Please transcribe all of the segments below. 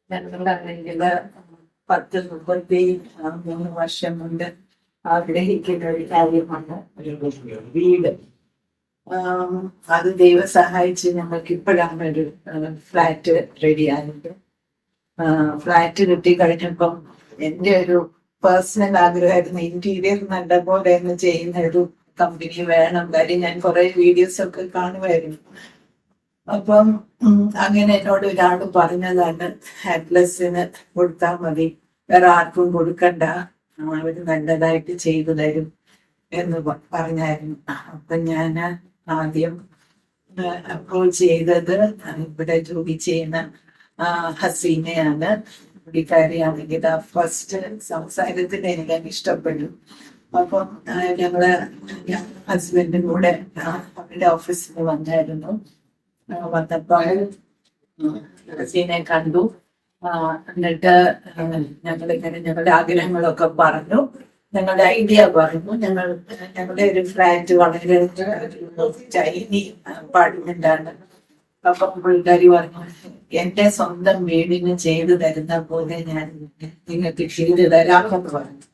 ഞങ്ങളാണെങ്കിൽ 10-33 കൊണ്ട് ആഗ്രഹിക്കുന്ന ഒരു കാര്യമാണ് ഒരു വീട്. അത് ദൈവം സഹായിച്ച് ഞങ്ങൾക്ക് ഇപ്പോഴാണ് ഒരു ഫ്ലാറ്റ് റെഡി ആയത്. ഫ്ലാറ്റ് കിട്ടി കഴിഞ്ഞപ്പം എൻ്റെ ഒരു പേഴ്സണൽ ആഗ്രഹമായിരുന്നു ഇന്റീരിയർ നല്ലപോലെ ഒന്ന് ചെയ്യുന്ന ഒരു കമ്പനി വേണം. കാര്യം ഞാൻ കുറെ വീഡിയോസ് ഒക്കെ കാണുമായിരുന്നു. അപ്പം അങ്ങനെ എന്നോട് ഒരാൾ പറഞ്ഞതാണ് അറ്റ്ലസിന് കൊടുത്താൽ മതി, വേറെ ആർക്കും കൊടുക്കണ്ട, അവര് നല്ലതായിട്ട് ചെയ്തു തരും എന്ന് പറഞ്ഞായിരുന്നു. അപ്പൊ ഞാൻ ആദ്യം അപ്രോച്ച് ചെയ്തത് ഇവിടെ ജോലി ചെയ്യുന്ന ഹസീനയാണ്. പുള്ളിക്കാരിയാണെങ്കിൽ ഫസ്റ്റ് സംസാരത്തിന് എനിക്ക് ഇഷ്ടപ്പെട്ടു. അപ്പം ഞങ്ങള് ഹസ്ബൻഡും കൂടെ അവരുടെ ഓഫീസിൽ വന്നായിരുന്നു. വന്നപ്പോൾ ഹസീനെ കണ്ടു. എന്നിട്ട് ഞങ്ങളിങ്ങനെ ഞങ്ങളുടെ ആഗ്രഹങ്ങളൊക്കെ പറഞ്ഞു, ഞങ്ങളുടെ ഐഡിയ പറഞ്ഞു. ഞങ്ങളുടെ ഒരു ഫ്ലാറ്റ് വളരെ ടൈനി അപ്പാർട്ട്മെന്റാണ്. അപ്പം പുള്ളിക്കാരി പറഞ്ഞു, എന്റെ സ്വന്തം വീടിന് ചെയ്തു തരുന്ന പോലെ ഞാൻ നിങ്ങൾക്ക് ചെയ്തു തരാമെന്ന് പറഞ്ഞു.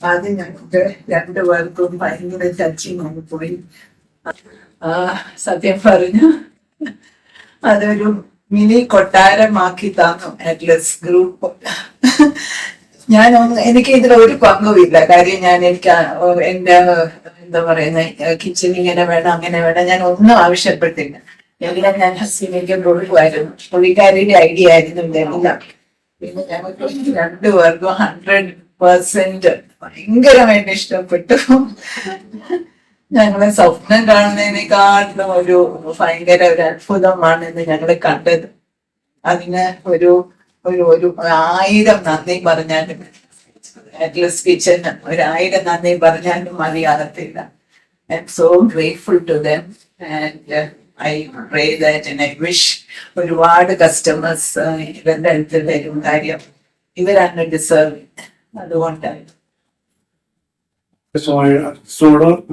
അത് ഞങ്ങൾക്ക് രണ്ടുപേർക്കും ഭയങ്കര ടച്ചിങ് ആയി പോയി. സത്യം പറഞ്ഞു അതൊരു മിനി കൊട്ടാരമാക്കി തന്നു അറ്റ്ലസ് ഗ്രൂപ്പ്. എനിക്ക് ഇതിൽ ഒരു പങ്കുമില്ല. കാര്യം എനിക്ക് എന്റെ എന്താ പറയുന്ന കിച്ചൺ ഇങ്ങനെ വേണം അങ്ങനെ വേണം ഞാൻ ഒന്നും ആവശ്യപ്പെട്ടില്ല. എല്ലാം ഞാൻ ഹസീനയ്ക്ക് കൊടുക്കുമായിരുന്നു. പുള്ളിക്കാരിയുടെ ഐഡിയ ആയിരുന്നു ഇതെല്ലാം. പിന്നെ ഞങ്ങൾക്ക് രണ്ടുപേർക്കും 100% ഭയങ്കരമായിട്ട് ഇഷ്ടപ്പെട്ടു. ഞങ്ങളെ സ്വപ്നം കാണുന്നതിനേക്കാളും ഒരു ഭയങ്കര ഒരു അത്ഭുതമാണെന്ന് ഞങ്ങൾ കണ്ടത്. അതിന് ഒരു 1000 നന്ദി പറഞ്ഞാലും അറ്റ്ലസ് കിച്ചന് 1000 നന്ദി പറഞ്ഞാലും മതിയാകത്തില്ല. I'm so grateful to them and I pray that and I wish ഒരുപാട് കസ്റ്റമേഴ്സ് ഇവരുടെ അടുത്ത് വരും. കാര്യം ഇവരാണ് ഡിസേർവ്. അതുകൊണ്ടാണ്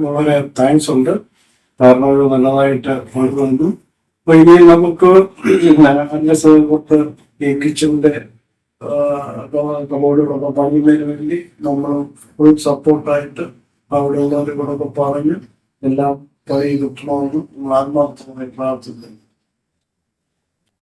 വളരെ താങ്ക്സ് ഉണ്ട്. കാരണം ഒരു നല്ലതായിട്ട് വന്നു. അപ്പൊ ഇനി നമുക്ക് ഈ കിച്ചണിന്റെ കബോർഡുകളൊക്കെ പണിയുന്നതിന് വേണ്ടി നമ്മൾ ഫുൾ സപ്പോർട്ടായിട്ട് അവിടെ ഉള്ളവരോടൊക്കെ പറഞ്ഞ് എല്ലാം പണി കിട്ടണമെന്ന് ആത്മാർത്ഥമായി പ്രാർത്ഥിക്കുന്നു.